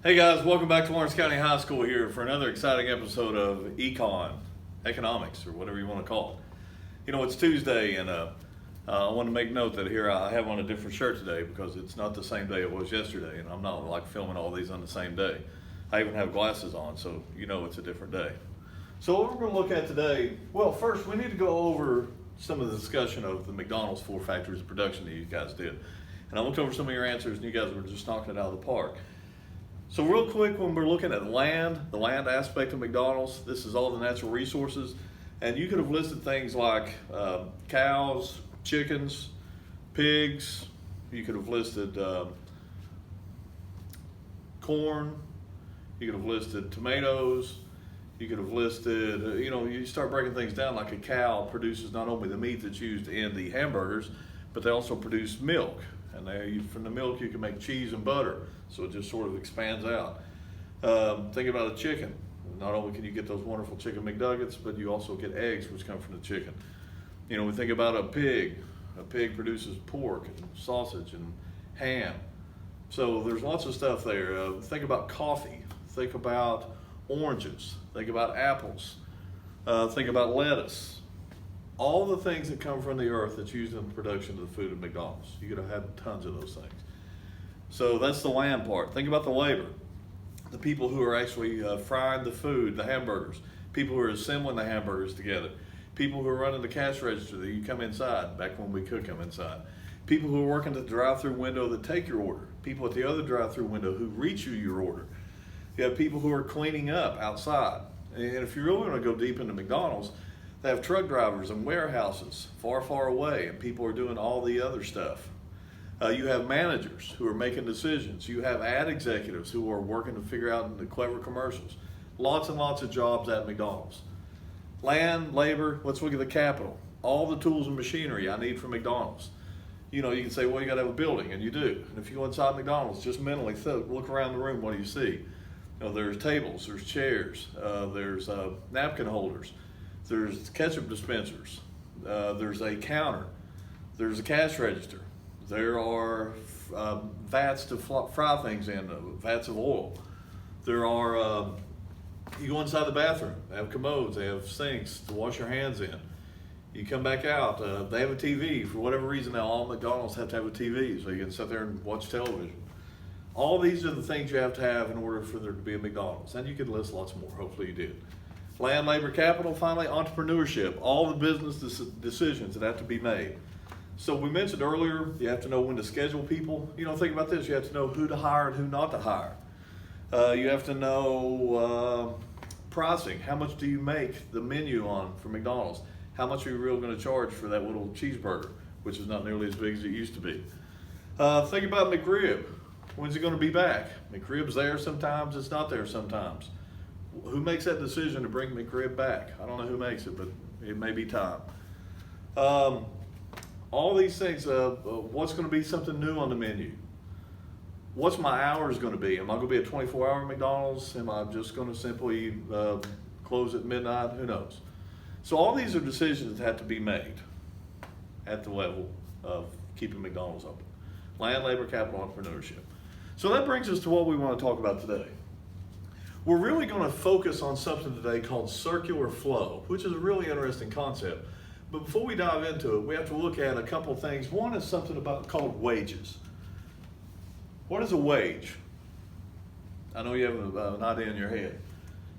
Hey guys, welcome back to Lawrence County High School here for another exciting episode of Economics, or whatever you want to call it. You know, it's Tuesday, and I want to make note that here I have on a different shirt today because it's not the same day it was yesterday, and I'm not like filming all these on the same day. I even have glasses on, so you know it's a different day. So what we're going to look at today, well, first we need to go over some of the discussion of the McDonald's 4 factories of production that you guys did. And I looked over some of your answers, and you guys were just knocking it out of the park. So real quick, when we're looking at the land aspect of McDonald's, this is all the natural resources. And you could have listed things like cows, chickens, pigs. You could have listed corn. You could have listed tomatoes. You could have listed, you start breaking things down, like a cow produces not only the meat that's used in the hamburgers, but they also produce milk. And from the milk you can make cheese and butter, so it just sort of expands out. Think about a chicken. Not only can you get those wonderful chicken McNuggets, but you also get eggs which come from the chicken. We think about a pig. A pig produces pork and sausage and ham. So there's lots of stuff there. Think about coffee. Think about oranges. Think about apples. Think about lettuce. All the things that come from the earth that's used in the production of the food at McDonald's. You're going to have tons of those things. So that's the land part. Think about the labor. The people who are actually frying the food, the hamburgers. People who are assembling the hamburgers together. People who are running the cash register that you come inside, back when we could come inside. People who are working at the drive-through window that take your order. People at the other drive-through window who reach you your order. You have people who are cleaning up outside. And if you really want to go deep into McDonald's, they have truck drivers and warehouses far, far away, and people are doing all the other stuff. You have managers who are making decisions. You have ad executives who are working to figure out the clever commercials. Lots and lots of jobs at McDonald's. Land, labor, let's look at the capital. All the tools and machinery I need for McDonald's. You can say, well, you got to have a building, and you do. And if you go inside McDonald's, just mentally look around the room, what do you see? There's tables, there's chairs, there's napkin holders. There's ketchup dispensers, there's a counter, there's a cash register, there are vats to fry things in, vats of oil. There are, you go inside the bathroom, they have commodes, they have sinks to wash your hands in. You come back out, they have a TV. For whatever reason now, all McDonald's have to have a TV, so you can sit there and watch television. All these are the things you have to have in order for there to be a McDonald's, and you could list lots more, hopefully you did. Land, labor, capital, finally, entrepreneurship, all the business decisions that have to be made. So we mentioned earlier, you have to know when to schedule people. Think about this, you have to know who to hire and who not to hire. You have to know pricing. How much do you make the menu on for McDonald's? How much are you really going to charge for that little cheeseburger, which is not nearly as big as it used to be? Think about McRib. When's it going to be back? McRib's there sometimes, it's not there sometimes. Who makes that decision to bring McRib back? I don't know who makes it, but it may be time. All these things, what's going to be something new on the menu? What's my hours going to be? Am I going to be a 24-hour McDonald's? Am I just going to simply close at midnight? Who knows? So all these are decisions that have to be made at the level of keeping McDonald's open. Land, labor, capital, entrepreneurship. So that brings us to what we want to talk about today. We're really going to focus on something today called circular flow, which is a really interesting concept. But before we dive into it, we have to look at a couple things. One is something called wages. What is a wage? I know you have an idea in your head.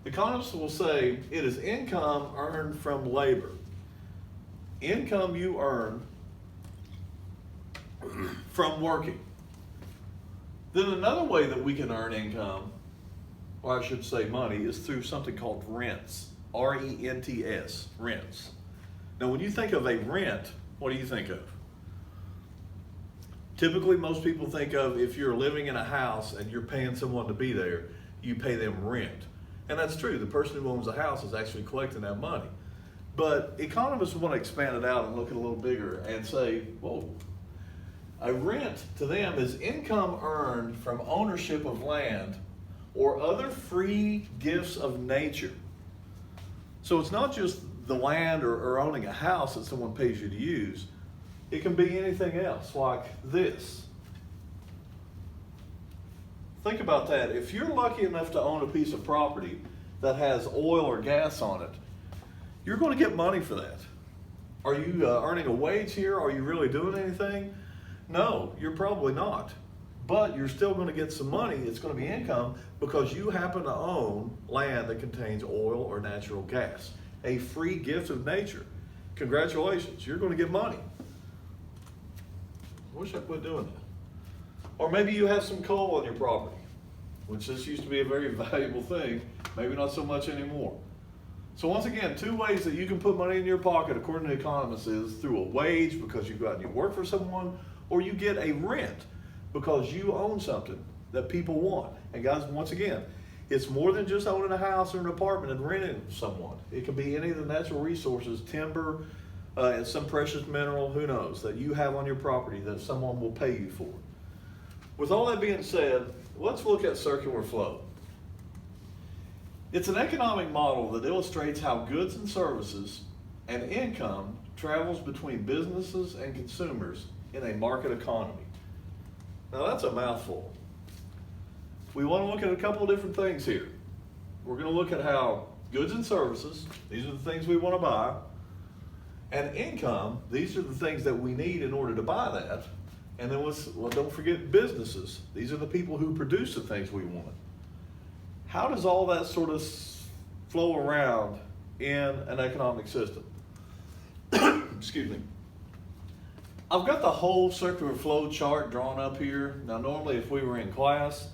Economists will say it is income earned from labor. Income you earn from working. Then another way that we can earn income, or I should say money, is through something called rents. R-E-N-T-S, rents. Now when you think of a rent, what do you think of? Typically most people think of if you're living in a house and you're paying someone to be there, you pay them rent. And that's true, the person who owns the house is actually collecting that money. But economists want to expand it out and look at it a little bigger and say, whoa, a rent to them is income earned from ownership of land or other free gifts of nature. So it's not just the land or owning a house that someone pays you to use. It can be anything else, like this. Think about that. If you're lucky enough to own a piece of property that has oil or gas on it, you're going to get money for that. Are you earning a wage here? Are you really doing anything? No, you're probably not. But you're still going to get some money. It's going to be income because you happen to own land that contains oil or natural gas. A free gift of nature. Congratulations, you're going to get money. I wish I quit doing that. Or maybe you have some coal on your property, which this used to be a very valuable thing, maybe not so much anymore. So once again, two ways that you can put money in your pocket, according to economists, is through a wage because you go out and you work for someone, or you get a rent because you own something that people want. And guys, once again, it's more than just owning a house or an apartment and renting to someone. It can be any of the natural resources, timber, and some precious mineral, who knows, that you have on your property that someone will pay you for. With all that being said, let's look at circular flow. It's an economic model that illustrates how goods and services and income travels between businesses and consumers in a market economy. Now that's a mouthful. We want to look at a couple of different things here. We're going to look at how goods and services, these are the things we want to buy, and income, these are the things that we need in order to buy that. And then don't forget businesses. These are the people who produce the things we want. How does all that sort of flow around in an economic system? Excuse me. I've got the whole circular flow chart drawn up here. Now normally if we were in class,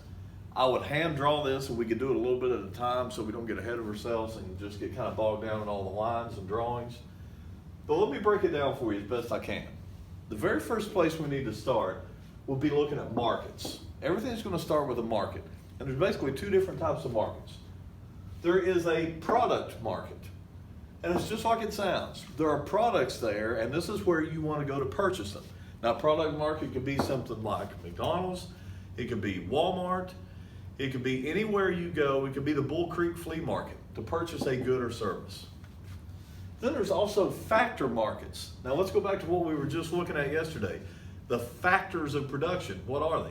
I would hand draw this and we could do it a little bit at a time so we don't get ahead of ourselves and just get kind of bogged down in all the lines and drawings. But let me break it down for you as best I can. The very first place we need to start will be looking at markets. Everything's going to start with a market. And there's basically two different types of markets. There is a product market. And it's just like it sounds. There are products there, and this is where you want to go to purchase them. Now, product market could be something like McDonald's. It could be Walmart. It could be anywhere you go. It could be the Bull Creek Flea Market to purchase a good or service. Then there's also factor markets. Now let's go back to what we were just looking at yesterday. The factors of production, what are they?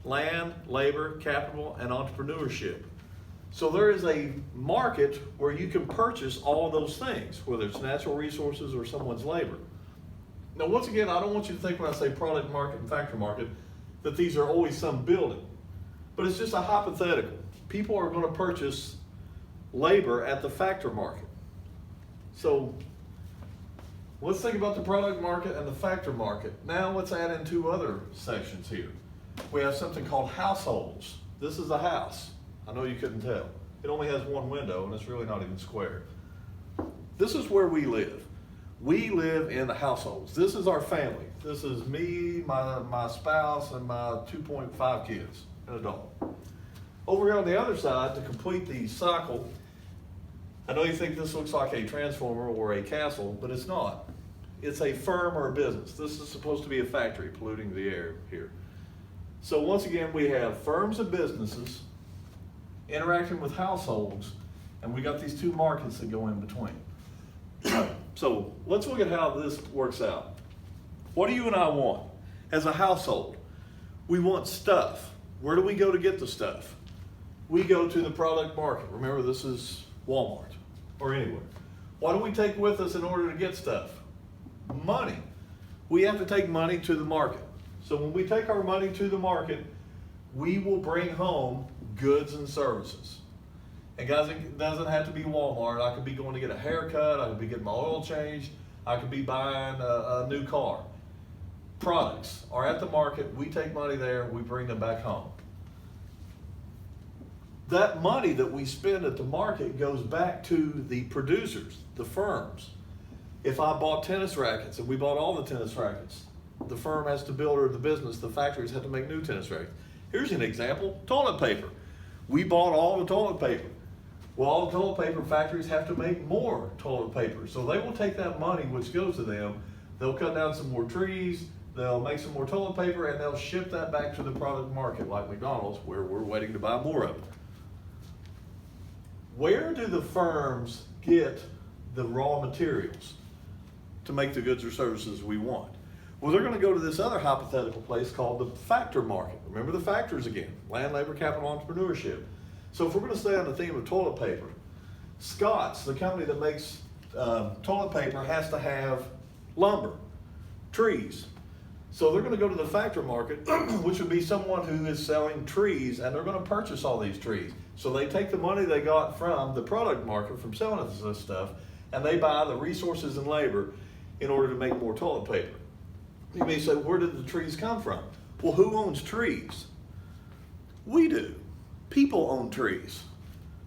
Land, labor, capital, and entrepreneurship. So there is a market where you can purchase all of those things, whether it's natural resources or someone's labor. Now once again, I don't want you to think when I say product market and factor market that these are always some building, but it's just a hypothetical. People are going to purchase labor at the factor market. So let's think about the product market and the factor market. Now let's add in two other sections here. We have something called households. This is a house. I know you couldn't tell. It only has one window and it's really not even square. This is where we live. We live in the households. This is our family. This is me, my spouse, and my 2.5 kids, and a dog. Over here on the other side, to complete the cycle, I know you think this looks like a transformer or a castle, but it's not. It's a firm or a business. This is supposed to be a factory polluting the air here. So once again, we have firms and businesses interacting with households, and we got these two markets that go in between. So let's look at how this works out. What do you and I want? As a household, we want stuff. Where do we go to get the stuff? We go to the product market. Remember, this is Walmart or anywhere. What do we take with us in order to get stuff? Money. We have to take money to the market. So when we take our money to the market, we will bring home goods and services. And guys, it doesn't have to be Walmart. I could be going to get a haircut. I could be getting my oil changed. I could be buying a new car. Products are at the market. We take money there. We bring them back home. That money that we spend at the market goes back to the producers, the firms. If I bought tennis rackets and we bought all the tennis rackets, the firm has to build, or the business, the factories have to make new tennis rackets. Here's an example, toilet paper. We bought all the toilet paper. Well, all the toilet paper factories have to make more toilet paper. So they will take that money which goes to them, they'll cut down some more trees, they'll make some more toilet paper, and they'll ship that back to the product market like McDonald's, where we're waiting to buy more of it. Where do the firms get the raw materials to make the goods or services we want? Well, they're going to go to this other hypothetical place called the factor market. Remember the factors again: land, labor, capital, entrepreneurship. So if we're going to stay on the theme of toilet paper, Scott's, the company that makes toilet paper, has to have lumber, trees. So they're going to go to the factor market, which would be someone who is selling trees, and they're going to purchase all these trees. So they take the money they got from the product market from selling this stuff, and they buy the resources and labor in order to make more toilet paper. You may say, where did the trees come from? Well, who owns trees? We do. People own trees.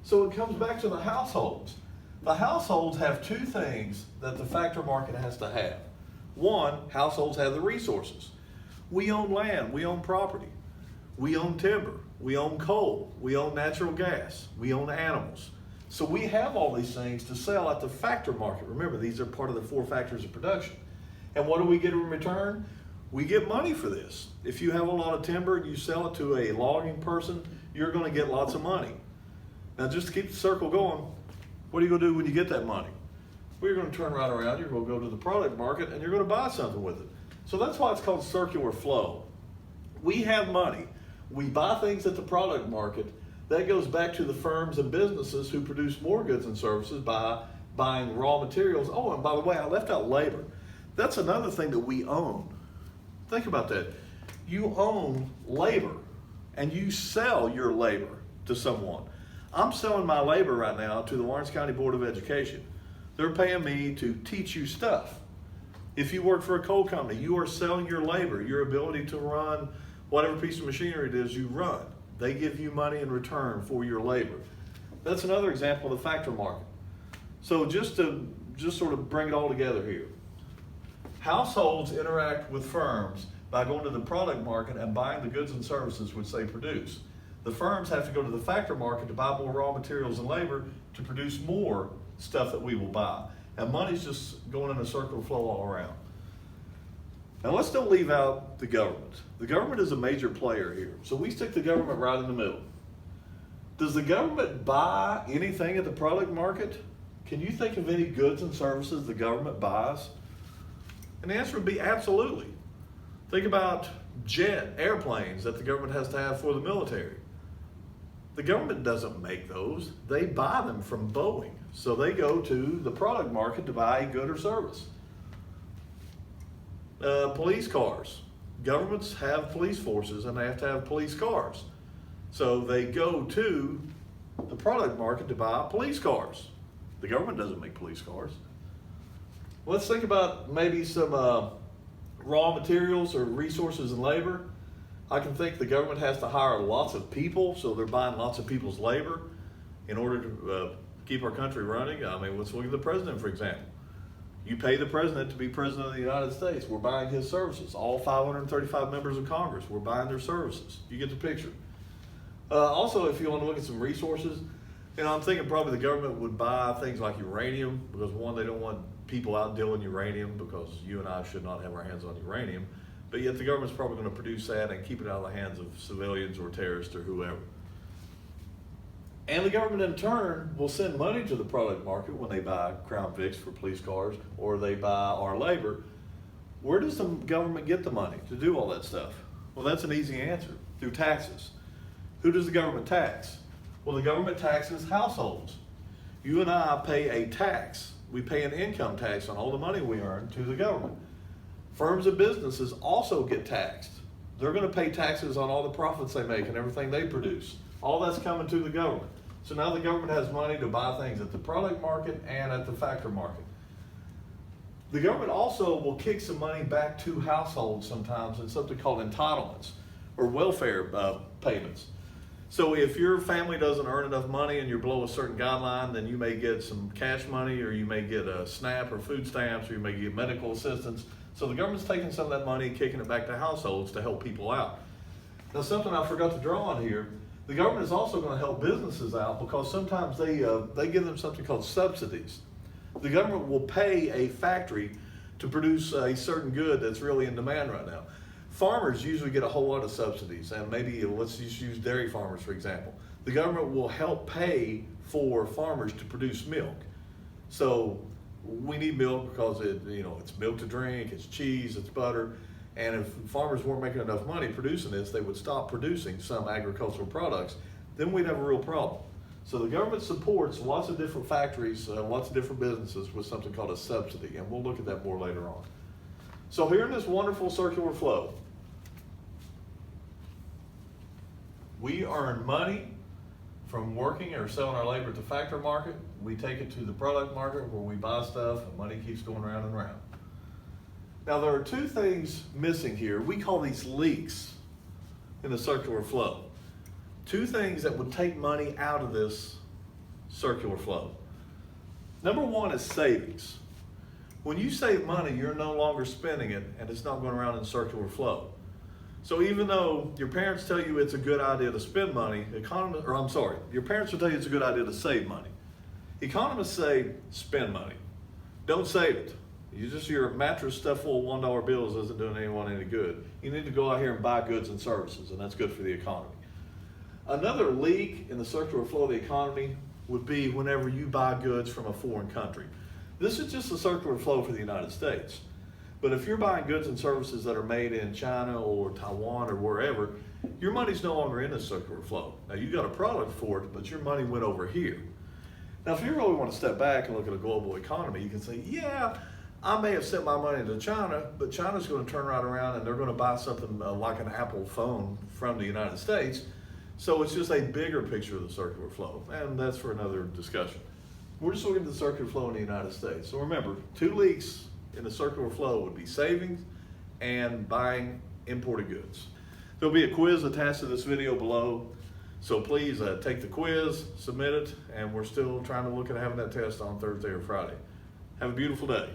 So it comes back to the households. The households have two things that the factor market has to have. One, households have the resources. We own land, we own property, we own timber, we own coal, we own natural gas, we own animals. So we have all these things to sell at the factor market. Remember, these are part of the 4 factors of production. And what do we get in return? We get money for this. If you have a lot of timber and you sell it to a logging person, you're going to get lots of money. Now, just to keep the circle going, what are you going to do when you get that money? Well, you're going to turn right around, you're going to go to the product market, and you're going to buy something with it. So that's why it's called circular flow. We have money. We buy things at the product market. That goes back to the firms and businesses who produce more goods and services by buying raw materials. Oh, and by the way, I left out labor. That's another thing that we own. Think about that. You own labor, and you sell your labor to someone. I'm selling my labor right now to the Lawrence County Board of Education. They're paying me to teach you stuff. If you work for a coal company, you are selling your labor, your ability to run whatever piece of machinery it is you run. They give you money in return for your labor. That's another example of the factor market. So just sort of bring it all together here. Households interact with firms by going to the product market and buying the goods and services which they produce. The firms have to go to the factor market to buy more raw materials and labor to produce more stuff that we will buy. And money's just going in a circular flow all around. Now let's don't leave out the government. The government is a major player here. So we stick the government right in the middle. Does the government buy anything at the product market? Can you think of any goods and services the government buys? And the answer would be absolutely. Think about airplanes that the government has to have for the military. The government doesn't make those. They buy them from Boeing. So they go to the product market to buy a good or service. Police cars. Governments have police forces and they have to have police cars. So they go to the product market to buy police cars. The government doesn't make police cars. Let's think about maybe some raw materials or resources and labor. I can think the government has to hire lots of people, so they're buying lots of people's labor in order to keep our country running. I mean, let's look at the president, for example. You pay the president to be president of the United States. We're buying his services. All 535 members of Congress, we're buying their services. You get the picture. Also, if you want to look at some resources, I'm thinking probably the government would buy things like uranium because, one, they don't want people out dealing uranium because you and I should not have our hands on uranium. But yet the government's probably going to produce that and keep it out of the hands of civilians or terrorists or whoever. And the government in turn will send money to the product market when they buy Crown Vics for police cars or they buy our labor. Where does the government get the money to do all that stuff? Well, that's an easy answer, through taxes. Who does the government tax? Well, the government taxes households. You and I pay a tax. We pay an income tax on all the money we earn to the government. Firms and businesses also get taxed. They're going to pay taxes on all the profits they make and everything they produce. All that's coming to the government. So now the government has money to buy things at the product market and at the factor market. The government also will kick some money back to households sometimes in something called entitlements or welfare payments. So if your family doesn't earn enough money and you're below a certain guideline, then you may get some cash money or you may get a SNAP or food stamps or you may get medical assistance. So the government's taking some of that money and kicking it back to households to help people out. Now, something I forgot to draw on here, the government is also going to help businesses out because sometimes they give them something called subsidies. The government will pay a factory to produce a certain good that's really in demand right now. Farmers usually get a whole lot of subsidies, and maybe let's just use dairy farmers, for example. The government will help pay for farmers to produce milk. So we need milk because it's milk to drink, it's cheese, it's butter. And if farmers weren't making enough money producing this, they would stop producing some agricultural products. Then we'd have a real problem. So the government supports lots of different factories, lots of different businesses with something called a subsidy, and we'll look at that more later on. So here in this wonderful circular flow, we earn money from working or selling our labor at the factory market. We take it to the product market where we buy stuff and money keeps going round and round. Now there are two things missing here. We call these leaks in the circular flow. Two things that would take money out of this circular flow. Number one is savings. When you save money, you're no longer spending it and it's not going around in circular flow. So even though your parents tell you it's a good idea to spend money, your parents will tell you it's a good idea to save money. Economists say spend money. Don't save it. Your mattress stuffed full of $1 bills isn't doing anyone any good. You need to go out here and buy goods and services, and that's good for the economy. Another leak in the circular flow of the economy would be whenever you buy goods from a foreign country. This is just a circular flow for the United States. But if you're buying goods and services that are made in China or Taiwan or wherever, your money's no longer in this circular flow. Now you got a product for it, but your money went over here. Now if you really want to step back and look at a global economy, you can say, yeah, I may have sent my money to China, but China's going to turn right around and they're going to buy something like an Apple phone from the United States. So it's just a bigger picture of the circular flow, and that's for another discussion. We're just looking at the circular flow in the United States. So remember, two leaks in the circular flow would be savings and buying imported goods. There'll be a quiz attached to this video below, so please take the quiz, submit it, and we're still trying to look at having that test on Thursday or Friday. Have a beautiful day.